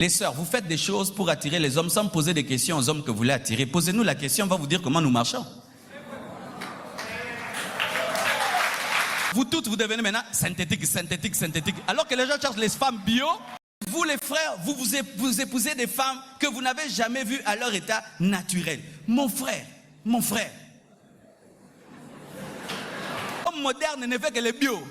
Les sœurs, vous faites des choses pour attirer les hommes sans poser des questions aux hommes que vous voulez attirer. Posez-nous la question, on va vous dire comment nous marchons. Vous toutes, vous devenez maintenant synthétique. Alors que les gens cherchent les femmes bio, vous les frères, vous épousez des femmes que vous n'avez jamais vues à leur état naturel. Mon frère. L'homme moderne ne fait que les bio.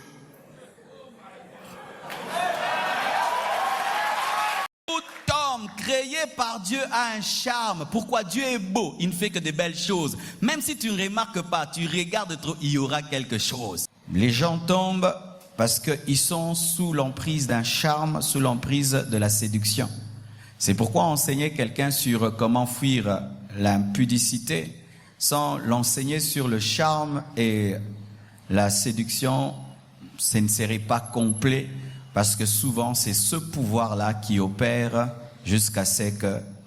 Tout homme créé par Dieu a un charme. Pourquoi? Dieu est beau, il ne fait que de belles choses. Même si tu ne remarques pas, tu regardes trop, il y aura quelque chose. Les gens tombent parce qu'ils sont sous l'emprise d'un charme, sous l'emprise de la séduction. C'est pourquoi enseigner quelqu'un sur comment fuir l'impudicité sans l'enseigner sur le charme et la séduction, ce ne serait pas complet. Parce que souvent, c'est ce pouvoir-là qui opère jusqu'à ce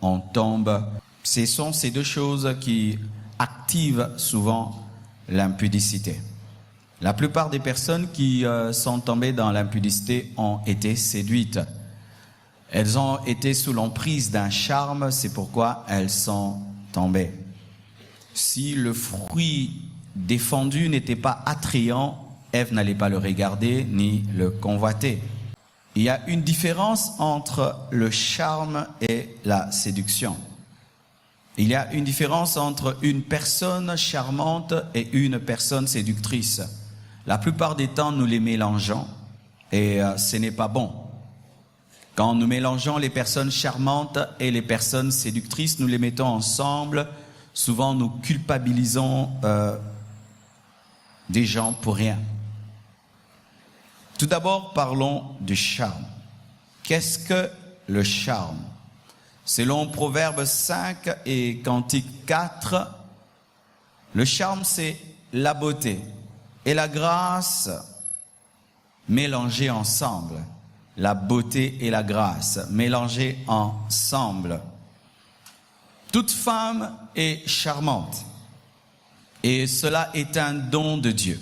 qu'on tombe. Ce sont ces deux choses qui activent souvent l'impudicité. La plupart des personnes qui sont tombées dans l'impudicité ont été séduites. Elles ont été sous l'emprise d'un charme, c'est pourquoi elles sont tombées. Si le fruit défendu n'était pas attrayant, Ève n'allait pas le regarder ni le convoiter. Il y a une différence entre le charme et la séduction. Il y a une différence entre une personne charmante et une personne séductrice. La plupart des temps, nous les mélangeons et ce n'est pas bon. Quand nous mélangeons les personnes charmantes et les personnes séductrices, nous les mettons ensemble. Souvent, nous culpabilisons des gens pour rien. Tout d'abord, parlons du charme. Qu'est-ce que le charme? Selon Proverbes 5 et Cantique 4, le charme, c'est la beauté et la grâce mélangées ensemble. La beauté et la grâce mélangées ensemble. Toute femme est charmante et cela est un don de Dieu.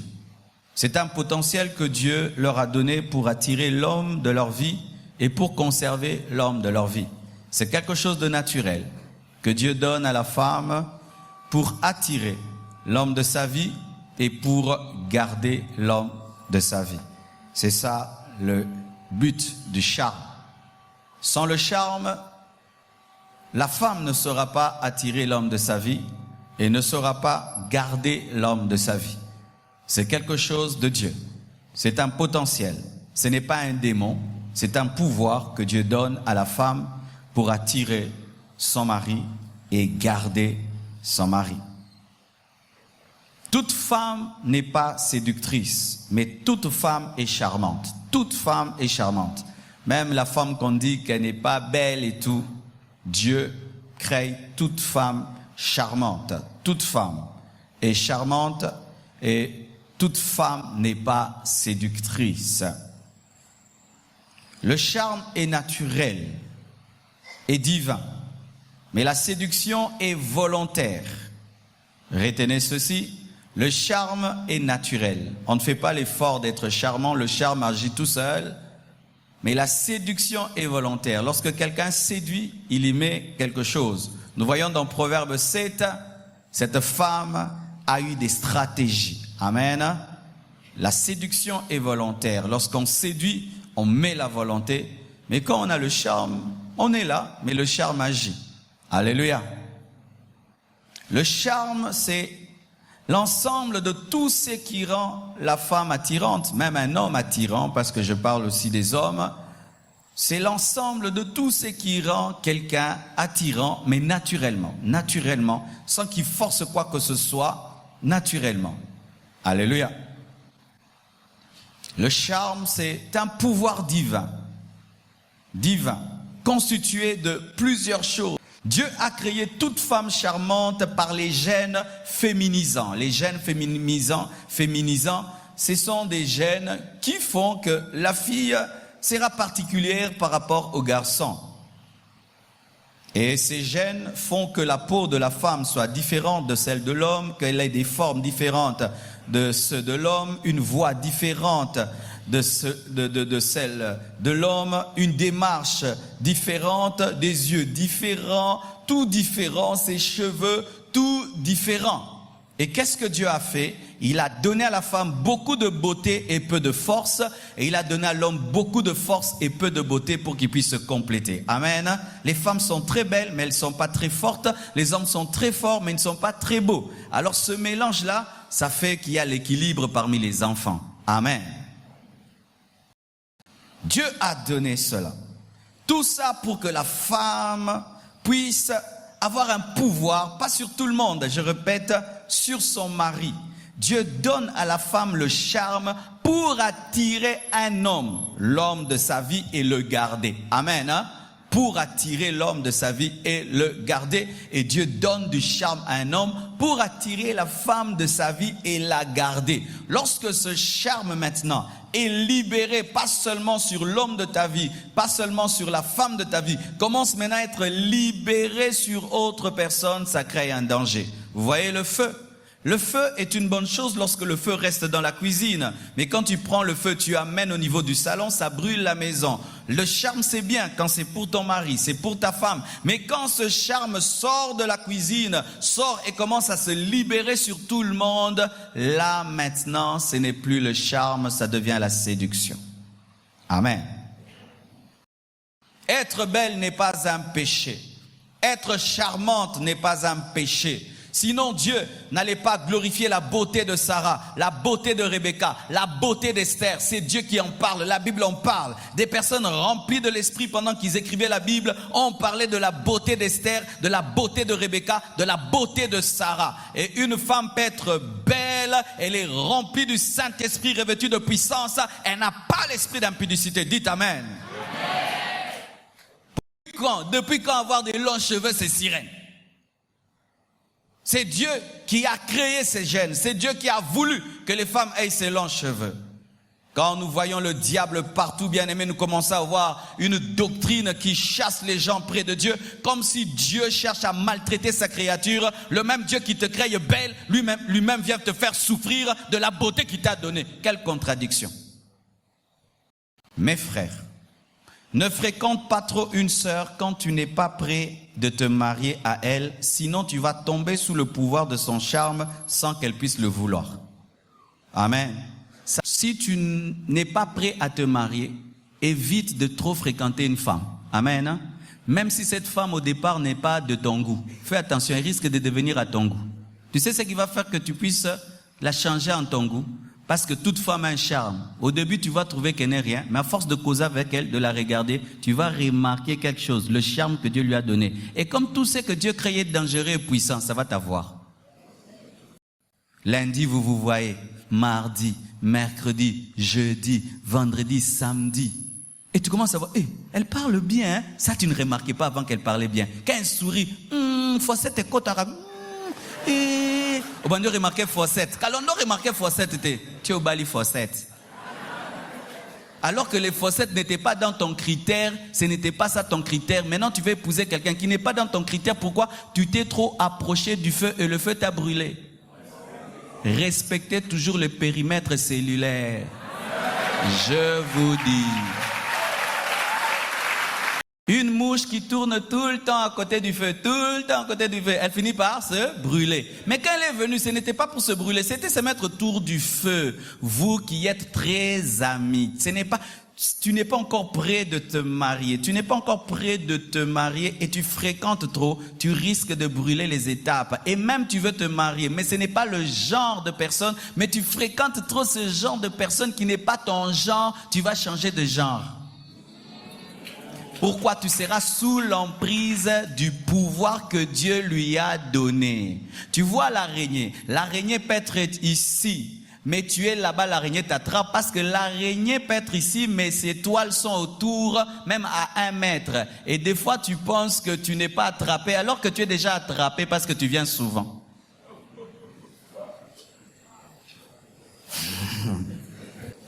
C'est un potentiel que Dieu leur a donné pour attirer l'homme de leur vie et pour conserver l'homme de leur vie. C'est quelque chose de naturel que Dieu donne à la femme pour attirer l'homme de sa vie et pour garder l'homme de sa vie. C'est ça le but du charme. Sans le charme, la femme ne saura pas attirer l'homme de sa vie et ne saura pas garder l'homme de sa vie. C'est quelque chose de Dieu. C'est un potentiel. Ce n'est pas un démon. C'est un pouvoir que Dieu donne à la femme pour attirer son mari et garder son mari. Toute femme n'est pas séductrice, mais toute femme est charmante. Toute femme est charmante. Même la femme qu'on dit qu'elle n'est pas belle et tout, Dieu crée toute femme charmante. Toute femme est charmante et toute femme n'est pas séductrice. Le charme est naturel et divin, mais la séduction est volontaire. Retenez ceci, le charme est naturel. On ne fait pas l'effort d'être charmant, le charme agit tout seul, mais la séduction est volontaire. Lorsque quelqu'un séduit, il y met quelque chose. Nous voyons dans Proverbe 7, cette femme a eu des stratégies. Amen. La séduction est volontaire. Lorsqu'on séduit, on met la volonté. Mais quand on a le charme, on est là, mais le charme agit. Alléluia. Le charme, c'est l'ensemble de tout ce qui rend la femme attirante, même un homme attirant, parce que je parle aussi des hommes. C'est l'ensemble de tout ce qui rend quelqu'un attirant, mais naturellement, sans qu'il force quoi que ce soit, naturellement. Alléluia. Le charme, c'est un pouvoir divin, constitué de plusieurs choses. Dieu a créé toute femme charmante par les gènes féminisants. Les gènes féminisants, ce sont des gènes qui font que la fille sera particulière par rapport au garçon. Et ces gènes font que la peau de la femme soit différente de celle de l'homme, qu'elle ait des formes différentes de ceux de l'homme, une voix différente de celle de l'homme, une démarche différente, des yeux différents, tout différent, ses cheveux, tout différent. Et qu'est-ce que Dieu a fait? Il a donné à la femme beaucoup de beauté et peu de force, et il a donné à l'homme beaucoup de force et peu de beauté pour qu'il puisse se compléter. Amen. Les femmes sont très belles, mais elles ne sont pas très fortes. Les hommes sont très forts, mais ils ne sont pas très beaux. Alors ce mélange-là, ça fait qu'il y a l'équilibre parmi les enfants. Amen. Dieu a donné cela. Tout ça pour que la femme puisse avoir un pouvoir, pas sur tout le monde, je répète, sur son mari. Dieu donne à la femme le charme pour attirer un homme, l'homme de sa vie, et le garder. Amen. Hein? Pour attirer l'homme de sa vie et le garder. Et Dieu donne du charme à un homme pour attirer la femme de sa vie et la garder. Lorsque ce charme maintenant est libéré, pas seulement sur l'homme de ta vie, pas seulement sur la femme de ta vie, commence maintenant à être libéré sur autre personne, ça crée un danger. Vous voyez le feu? Le feu est une bonne chose lorsque le feu reste dans la cuisine. Mais quand tu prends le feu, tu amènes au niveau du salon, ça brûle la maison. Le charme, c'est bien quand c'est pour ton mari, c'est pour ta femme. Mais quand ce charme sort de la cuisine, sort et commence à se libérer sur tout le monde, là maintenant, ce n'est plus le charme, ça devient la séduction. Amen. Être belle n'est pas un péché. Être charmante n'est pas un péché. Sinon Dieu n'allait pas glorifier la beauté de Sarah, la beauté de Rebecca, la beauté d'Esther. C'est Dieu qui en parle, la Bible en parle. Des personnes remplies de l'esprit pendant qu'ils écrivaient la Bible ont parlé de la beauté d'Esther, de la beauté de Rebecca, de la beauté de Sarah. Et une femme peut être belle, elle est remplie du Saint-Esprit, revêtue de puissance, elle n'a pas l'esprit d'impudicité. Dites Amen. Depuis quand avoir des longs cheveux, c'est sirène? C'est Dieu qui a créé ces gènes. C'est Dieu qui a voulu que les femmes aient ces longs cheveux. Quand nous voyons le diable partout, bien aimé, nous commençons à voir une doctrine qui chasse les gens près de Dieu, comme si Dieu cherche à maltraiter sa créature. Le même Dieu qui te crée belle, lui-même vient te faire souffrir de la beauté qu'il t'a donnée. Quelle contradiction. Mes frères, ne fréquente pas trop une sœur quand tu n'es pas prêt de te marier à elle, sinon tu vas tomber sous le pouvoir de son charme sans qu'elle puisse le vouloir. Amen. Si tu n'es pas prêt à te marier, évite de trop fréquenter une femme. Amen. Même si cette femme au départ n'est pas de ton goût, fais attention, elle risque de devenir à ton goût. Tu sais ce qui va faire que tu puisses la changer en ton goût? Parce que toute femme a un charme. Au début, tu vas trouver qu'elle n'est rien, mais à force de causer avec elle, de la regarder, tu vas remarquer quelque chose, le charme que Dieu lui a donné. Et comme tout ce que Dieu créait dangereux et puissant, ça va t'avoir. Lundi, vous vous voyez, mardi, mercredi, jeudi, vendredi, samedi. Et tu commences à voir, elle parle bien, hein? Ça tu ne remarquais pas avant qu'elle parlait bien. Quand elle sourit, Fossette est côte arabe. On va remarquer Fossette. Quand on a remarqué Fossette, tu es au Bali Fossette. Alors que les fossettes n'étaient pas dans ton critère, ce n'était pas ça ton critère. Maintenant, tu veux épouser quelqu'un qui n'est pas dans ton critère. Pourquoi? Tu t'es trop approché du feu et le feu t'a brûlé. Respectez toujours le périmètre cellulaire. Je vous dis. Une mouche qui tourne tout le temps à côté du feu, tout le temps à côté du feu, elle finit par se brûler. Mais quand elle est venue, ce n'était pas pour se brûler, c'était se mettre autour du feu. Vous qui êtes très amis, tu n'es pas encore prêt de te marier, tu n'es pas encore prêt de te marier et tu fréquentes trop, tu risques de brûler les étapes. Et même tu veux te marier, mais ce n'est pas le genre de personne, mais tu fréquentes trop ce genre de personne qui n'est pas ton genre, tu vas changer de genre. Pourquoi? Tu seras sous l'emprise du pouvoir que Dieu lui a donné. Tu vois l'araignée. L'araignée peut être ici, mais tu es là-bas, l'araignée t'attrape parce que l'araignée peut être ici, mais ses toiles sont autour, même à 1 mètre. Et des fois, tu penses que tu n'es pas attrapé, alors que tu es déjà attrapé parce que tu viens souvent.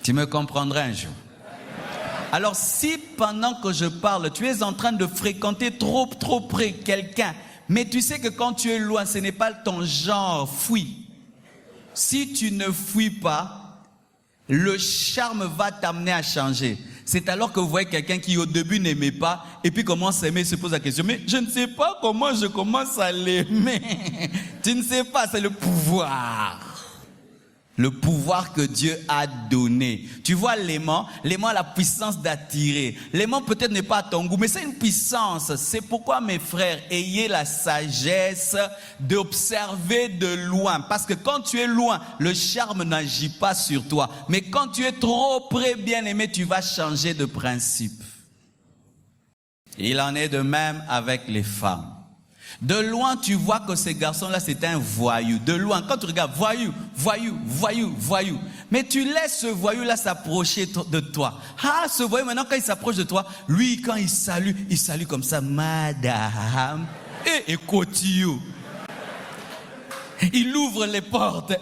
Tu me comprendras un jour. Alors si pendant que je parle, tu es en train de fréquenter trop près quelqu'un, mais tu sais que quand tu es loin, ce n'est pas ton genre, fuis. Si tu ne fuis pas, le charme va t'amener à changer. C'est alors que vous voyez quelqu'un qui au début n'aimait pas et puis commence à aimer, se pose la question, mais je ne sais pas comment je commence à l'aimer. Tu ne sais pas, c'est le pouvoir. Le pouvoir que Dieu a donné. Tu vois l'aimant a la puissance d'attirer. L'aimant peut-être n'est pas à ton goût, mais c'est une puissance. C'est pourquoi mes frères, ayez la sagesse d'observer de loin. Parce que quand tu es loin, le charme n'agit pas sur toi. Mais quand tu es trop près, bien aimé, tu vas changer de principe. Il en est de même avec les femmes. De loin, tu vois que ce garçon-là, c'est un voyou. De loin, quand tu regardes, voyou, voyou, voyou, voyou. Mais tu laisses ce voyou-là s'approcher de toi. Ah, ce voyou, maintenant, quand il s'approche de toi, lui, quand il salue comme ça, madame. Et Cotillou. Il ouvre les portes.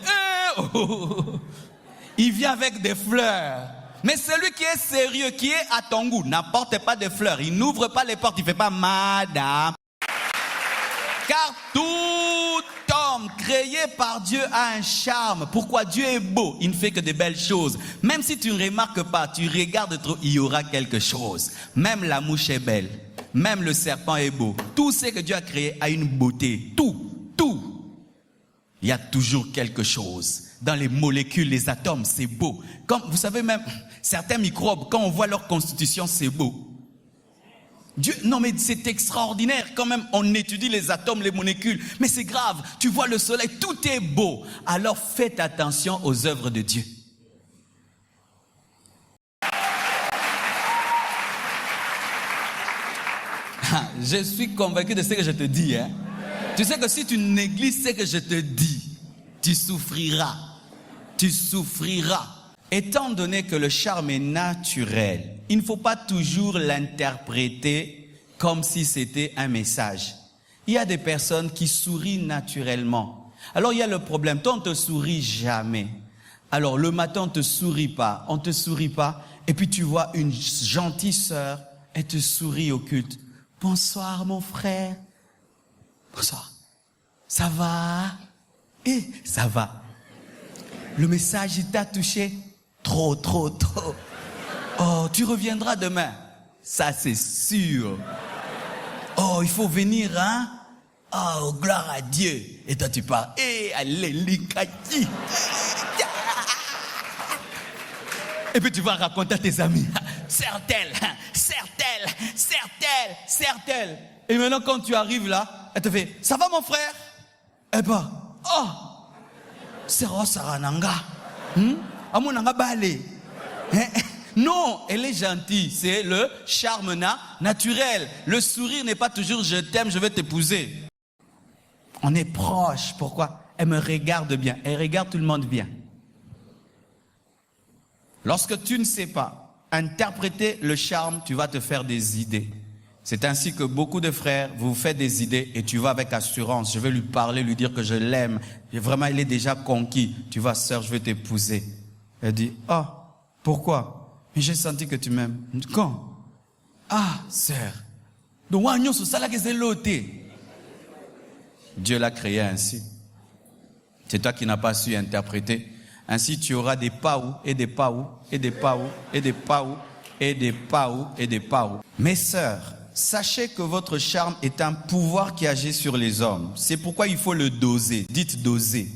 Il vient avec des fleurs. Mais celui qui est sérieux, qui est à ton goût, n'apporte pas de fleurs. Il n'ouvre pas les portes, il ne fait pas madame. Car tout homme créé par Dieu a un charme. Pourquoi? Dieu est beau, il ne fait que de belles choses. Même si tu ne remarques pas, tu regardes trop, il y aura quelque chose. Même la mouche est belle, même le serpent est beau. Tout ce que Dieu a créé a une beauté. Tout. Il y a toujours quelque chose. Dans les molécules, les atomes, c'est beau. Comme vous savez même, certains microbes, quand on voit leur constitution, c'est beau. Dieu, non mais c'est extraordinaire quand même, on étudie les atomes, les molécules, mais c'est grave, tu vois le soleil, tout est beau. Alors faites attention aux œuvres de Dieu. Je suis convaincu de ce que je te dis. Hein? Tu sais que si tu négliges ce que je te dis, tu souffriras. Tu souffriras. Étant donné que le charme est naturel, il ne faut pas toujours l'interpréter comme si c'était un message. Il y a des personnes qui sourient naturellement. Alors il y a le problème, toi on ne te sourit jamais. Alors le matin on ne te sourit pas, et puis tu vois une gentille sœur, elle te sourit au culte. Bonsoir mon frère. Bonsoir. Ça va? Ça va. Le message il t'a touché? Trop. Oh, tu reviendras demain. Ça, c'est sûr. Oh, il faut venir, hein? Oh, gloire à Dieu. Et toi, tu pars. Allez, et puis, tu vas raconter à tes amis. Serre-t-elle. Et maintenant, quand tu arrives là, elle te fait, ça va, mon frère? Eh ben, oh, c'est Rosarananga. Amonanga balé. Non, elle est gentille, c'est le charme naturel. Le sourire n'est pas toujours je t'aime, je vais t'épouser. On est proche, pourquoi? Elle me regarde bien, elle regarde tout le monde bien. Lorsque tu ne sais pas interpréter le charme, tu vas te faire des idées. C'est ainsi que beaucoup de frères, vous faites des idées et tu vas avec assurance. Je vais lui parler, lui dire que je l'aime. Vraiment, il est déjà conquis. Tu vas, sœur, je vais t'épouser. Elle dit, oh, pourquoi? Mais j'ai senti que tu m'aimes. Quand? Ah, sœur. Dieu l'a créé ainsi. C'est toi qui n'as pas su interpréter. Ainsi, tu auras des paou et des paou et des paou et des paou et des paou et des paou. Mes sœurs, sachez que votre charme est un pouvoir qui agit sur les hommes. C'est pourquoi il faut le doser. Dites doser.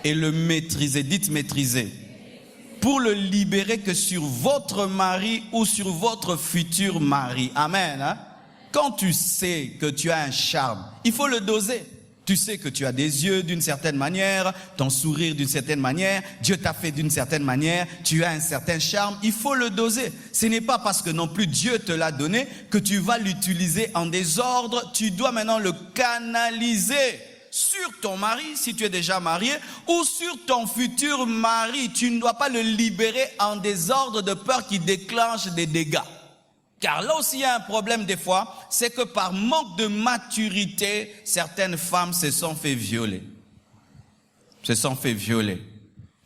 Et le maîtriser. Dites maîtriser. Pour le libérer que sur votre mari ou sur votre futur mari. Amen. Hein? Quand tu sais que tu as un charme, il faut le doser. Tu sais que tu as des yeux d'une certaine manière, ton sourire d'une certaine manière, Dieu t'a fait d'une certaine manière, tu as un certain charme, il faut le doser. Ce n'est pas parce que non plus Dieu te l'a donné que tu vas l'utiliser en désordre, tu dois maintenant le canaliser sur ton mari, si tu es déjà marié, ou sur ton futur mari. Tu ne dois pas le libérer en désordre de peur qu'il déclenche des dégâts. Car là aussi, il y a un problème des fois, c'est que par manque de maturité, certaines femmes se sont fait violer.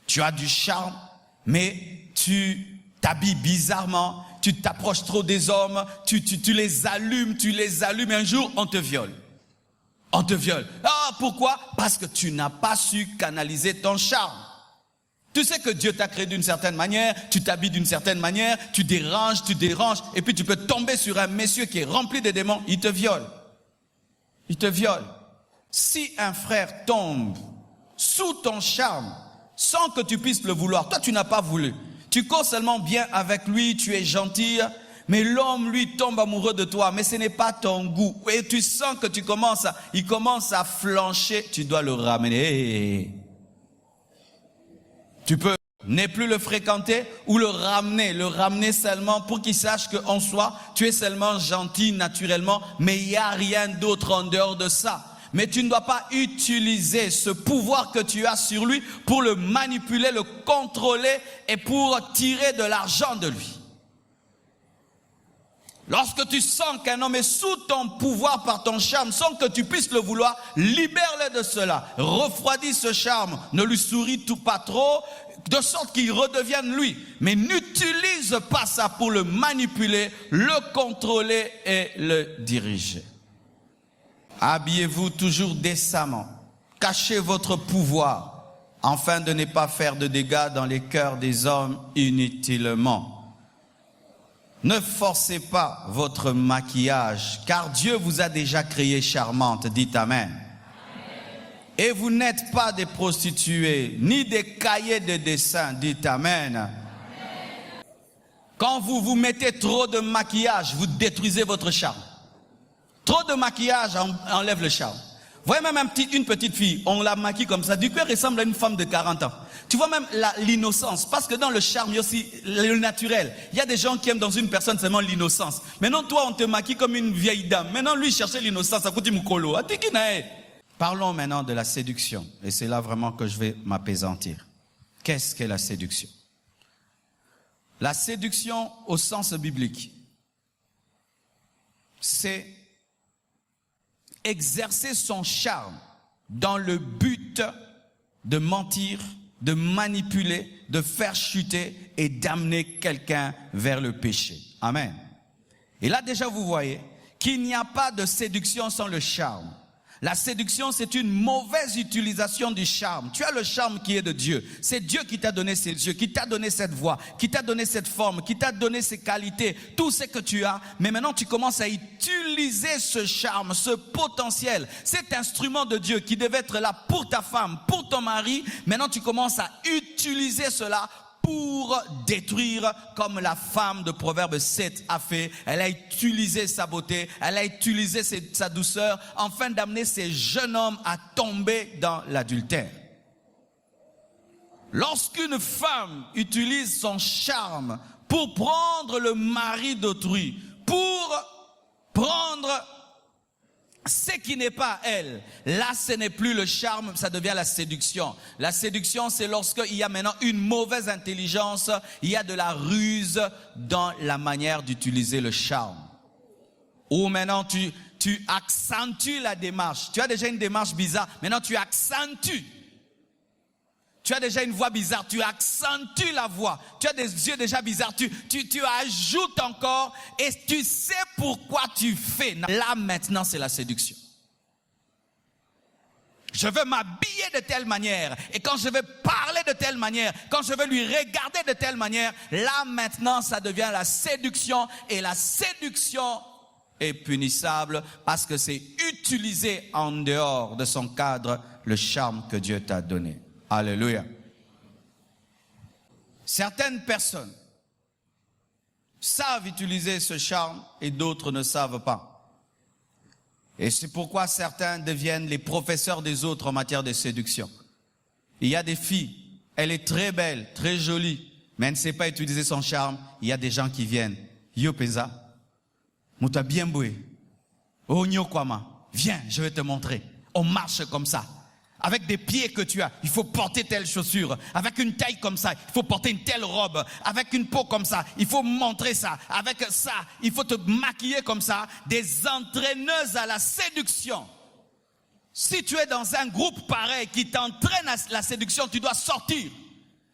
Tu as du charme, mais tu t'habilles bizarrement, tu t'approches trop des hommes, tu les allumes, et un jour, on te viole. Ah, Pourquoi? Parce que tu n'as pas su canaliser ton charme. Tu sais que Dieu t'a créé d'une certaine manière, tu t'habilles d'une certaine manière, tu déranges, et puis tu peux tomber sur un monsieur qui est rempli de démons, il te viole. Il te viole. Si un frère tombe sous ton charme, sans que tu puisses le vouloir, toi tu n'as pas voulu, tu cours seulement bien avec lui, tu es gentil, mais l'homme lui tombe amoureux de toi, mais ce n'est pas ton goût, et tu sens que il commence à flancher, tu dois le ramener. Tu peux ne plus le fréquenter ou le ramener seulement pour qu'il sache qu'en soi, tu es seulement gentil naturellement, mais il n'y a rien d'autre en dehors de ça. Mais tu ne dois pas utiliser ce pouvoir que tu as sur lui pour le manipuler, le contrôler et pour tirer de l'argent de lui. Lorsque tu sens qu'un homme est sous ton pouvoir par ton charme, sans que tu puisses le vouloir, libère-le de cela. Refroidis ce charme, ne lui souris pas trop, de sorte qu'il redevienne lui. Mais n'utilise pas ça pour le manipuler, le contrôler et le diriger. Habillez-vous toujours décemment. Cachez votre pouvoir, afin de ne pas faire de dégâts dans les cœurs des hommes inutilement. Ne forcez pas votre maquillage, car Dieu vous a déjà créé charmante. Dites Amen. Et vous n'êtes pas des prostituées, ni des cahiers de dessin. Dites Amen. Quand vous vous mettez trop de maquillage, vous détruisez votre charme. Trop de maquillage enlève le charme. Vous voyez même une petite fille, on la maquille comme ça, du coup elle ressemble à une femme de 40 ans. Tu vois même l'innocence, parce que dans le charme, il y a aussi le naturel. Il y a des gens qui aiment dans une personne seulement l'innocence. Maintenant toi on te maquille comme une vieille dame. Maintenant lui chercher l'innocence, ça coûte mukolo. Parlons maintenant de la séduction. Et c'est là vraiment que je vais m'apaisantir. Qu'est-ce qu'est la séduction? La séduction au sens biblique, c'est exercer son charme dans le but de mentir, de manipuler, de faire chuter et d'amener quelqu'un vers le péché. Amen. Et là déjà vous voyez qu'il n'y a pas de séduction sans le charme. La séduction, c'est une mauvaise utilisation du charme. Tu as le charme qui est de Dieu. C'est Dieu qui t'a donné ses yeux, qui t'a donné cette voix, qui t'a donné cette forme, qui t'a donné ces qualités, tout ce que tu as. Mais maintenant, tu commences à utiliser ce charme, ce potentiel, cet instrument de Dieu qui devait être là pour ta femme, pour ton mari. Maintenant, tu commences à utiliser cela pour détruire, comme la femme de Proverbe 7 a fait. Elle a utilisé sa beauté, elle a utilisé sa douceur, afin d'amener ces jeunes hommes à tomber dans l'adultère. Lorsqu'une femme utilise son charme pour prendre le mari d'autrui, pour prendre ce qui n'est pas elle, là ce n'est plus le charme, ça devient la séduction. La séduction, c'est lorsqu'il y a maintenant une mauvaise intelligence, il y a de la ruse dans la manière d'utiliser le charme. Ou maintenant tu accentues la démarche. Tu as déjà une démarche bizarre, maintenant tu accentues. Tu as déjà une voix bizarre, tu accentues la voix. Tu as des yeux déjà bizarres, tu ajoutes encore et tu sais pourquoi tu fais. Là maintenant c'est la séduction. Je veux m'habiller de telle manière et quand je veux parler de telle manière, quand je veux lui regarder de telle manière, là maintenant ça devient la séduction et la séduction est punissable parce que c'est utiliser en dehors de son cadre le charme que Dieu t'a donné. Alléluia. Certaines personnes savent utiliser ce charme et d'autres ne savent pas. Et c'est pourquoi certains deviennent les professeurs des autres en matière de séduction. Il y a des filles, elle est très belle, très jolie, mais elle ne sait pas utiliser son charme. Il y a des gens qui viennent. Yo pesa, muta bien boué. Oh nyokwama, viens, je vais te montrer. On marche comme ça. Avec des pieds que tu as, il faut porter telle chaussure. Avec une taille comme ça, il faut porter une telle robe. Avec une peau comme ça, il faut montrer ça. Avec ça, il faut te maquiller comme ça. Des entraîneuses à la séduction. Si tu es dans un groupe pareil qui t'entraîne à la séduction, tu dois sortir.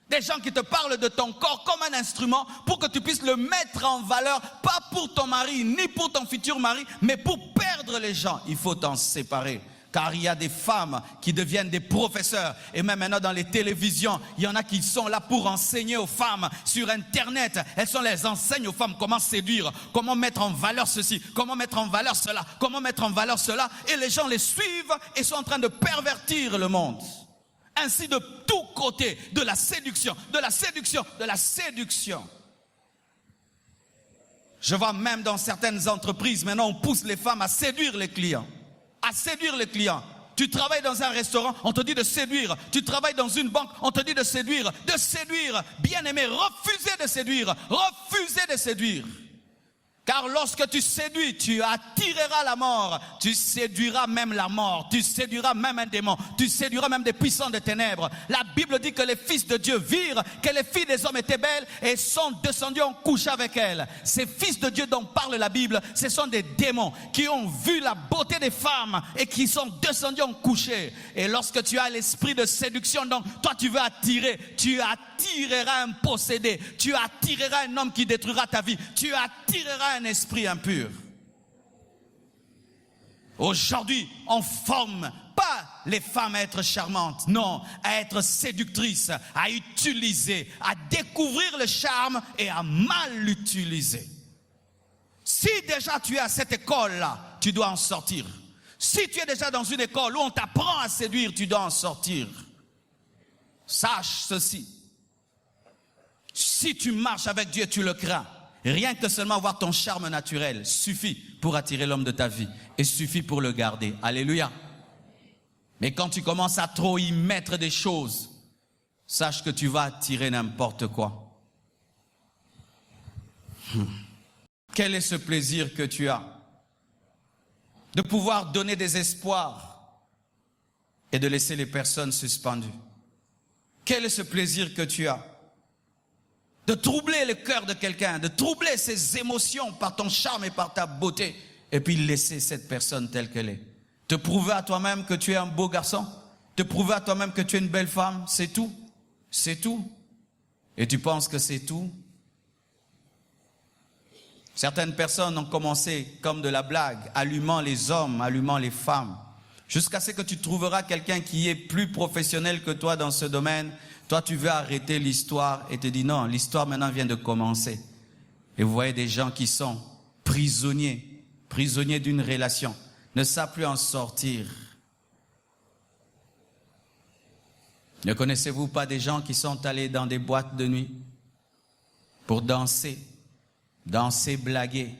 Des gens qui te parlent de ton corps comme un instrument pour que tu puisses le mettre en valeur, pas pour ton mari, ni pour ton futur mari, mais pour perdre les gens. Il faut t'en séparer. Car il y a des femmes qui deviennent des professeurs. Et même maintenant dans les télévisions, il y en a qui sont là pour enseigner aux femmes sur Internet. Elles sont les enseignent aux femmes comment séduire, comment mettre en valeur ceci, comment mettre en valeur cela, comment mettre en valeur cela. Et les gens les suivent et sont en train de pervertir le monde. Ainsi de tous côtés, de la séduction, de la séduction, de la séduction. Je vois même dans certaines entreprises, maintenant on pousse les femmes à séduire les clients. À séduire les clients. Tu travailles dans un restaurant, on te dit de séduire. Tu travailles dans une banque, on te dit de séduire. De séduire. Bien aimé, refusez de séduire. Refusez de séduire. Car lorsque tu séduis, tu attireras la mort. Tu séduiras même la mort. Tu séduiras même un démon. Tu séduiras même des puissants des ténèbres. La Bible dit que les fils de Dieu virent que les filles des hommes étaient belles et sont descendus en couche avec elles. Ces fils de Dieu dont parle la Bible, ce sont des démons qui ont vu la beauté des femmes et qui sont descendus en coucher. Et lorsque tu as l'esprit de séduction, donc toi tu veux attirer, tu attireras un possédé. Tu attireras un homme qui détruira ta vie. Tu attireras un esprit impur. Aujourd'hui, on forme pas les femmes à être charmantes, non, à être séductrices, à utiliser, à découvrir le charme et à mal l'utiliser. Si déjà tu es à cette école-là, tu dois en sortir. Si tu es déjà dans une école où on t'apprend à séduire, tu dois en sortir. Sache ceci. Si tu marches avec Dieu, tu le crains. Rien que seulement voir ton charme naturel suffit pour attirer l'homme de ta vie et suffit pour le garder. Alléluia. Mais quand tu commences à trop y mettre des choses, sache que tu vas attirer n'importe quoi. Quel est ce plaisir que tu as de pouvoir donner des espoirs et de laisser les personnes suspendues? Quel est ce plaisir que tu as de troubler le cœur de quelqu'un, de troubler ses émotions par ton charme et par ta beauté, et puis laisser cette personne telle qu'elle est. Te prouver à toi-même que tu es un beau garçon, te prouver à toi-même que tu es une belle femme, c'est tout. C'est tout. Et tu penses que c'est tout? Certaines personnes ont commencé comme de la blague, allumant les hommes, allumant les femmes, jusqu'à ce que tu trouveras quelqu'un qui est plus professionnel que toi dans ce domaine. Toi, tu veux arrêter l'histoire et te dis non, l'histoire maintenant vient de commencer. Et vous voyez des gens qui sont prisonniers d'une relation, ne savent plus en sortir. Ne connaissez-vous pas des gens qui sont allés dans des boîtes de nuit pour danser, blaguer?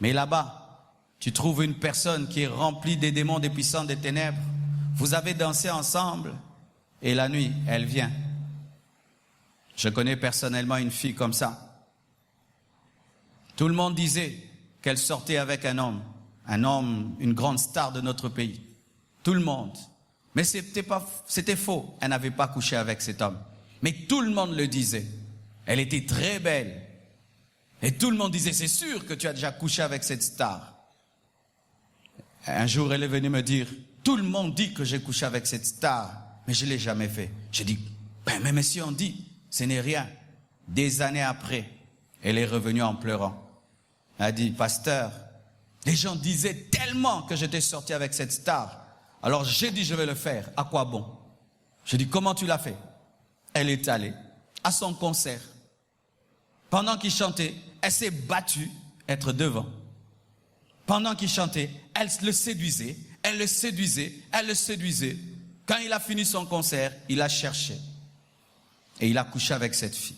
Mais là-bas, tu trouves une personne qui est remplie des démons, des puissants des ténèbres. Vous avez dansé ensemble. Et la nuit, elle vient. Je connais personnellement une fille comme ça. Tout le monde disait qu'elle sortait avec un homme, une grande star de notre pays. Tout le monde. Mais c'était faux. Elle n'avait pas couché avec cet homme. Mais tout le monde le disait. Elle était très belle. Et tout le monde disait, c'est sûr que tu as déjà couché avec cette star. Un jour, elle est venue me dire, tout le monde dit que j'ai couché avec cette star. Mais je ne l'ai jamais fait. J'ai dit, ben, mais si on dit, ce n'est rien. Des années après, elle est revenue en pleurant. Elle a dit, pasteur, les gens disaient tellement que j'étais sorti avec cette star. Alors j'ai dit, je vais le faire. À quoi bon? J'ai dit, comment tu l'as fait? Elle est allée à son concert. Pendant qu'il chantait, elle s'est battue être devant. Pendant qu'il chantait, elle le séduisait, elle le séduisait, elle le séduisait. Quand il a fini son concert, il a cherché. Et il a couché avec cette fille.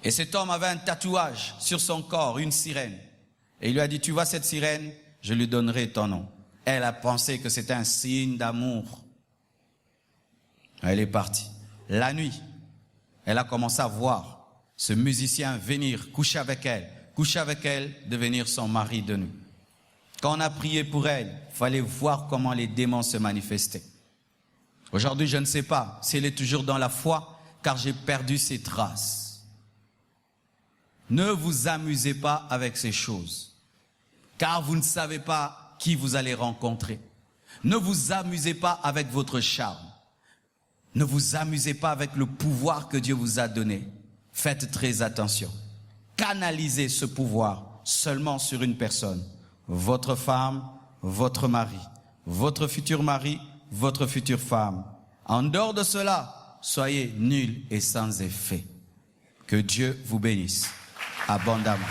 Et cet homme avait un tatouage sur son corps, une sirène. Et il lui a dit, tu vois cette sirène, je lui donnerai ton nom. Elle a pensé que c'était un signe d'amour. Elle est partie. La nuit, elle a commencé à voir ce musicien venir coucher avec elle, devenir son mari de nuit. Quand on a prié pour elle, il fallait voir comment les démons se manifestaient. Aujourd'hui, je ne sais pas si elle est toujours dans la foi, car j'ai perdu ses traces. Ne vous amusez pas avec ces choses, car vous ne savez pas qui vous allez rencontrer. Ne vous amusez pas avec votre charme. Ne vous amusez pas avec le pouvoir que Dieu vous a donné. Faites très attention. Canalisez ce pouvoir seulement sur une personne. Votre femme, votre mari, votre futur mari, votre future femme. En dehors de cela, soyez nuls et sans effet. Que Dieu vous bénisse abondamment.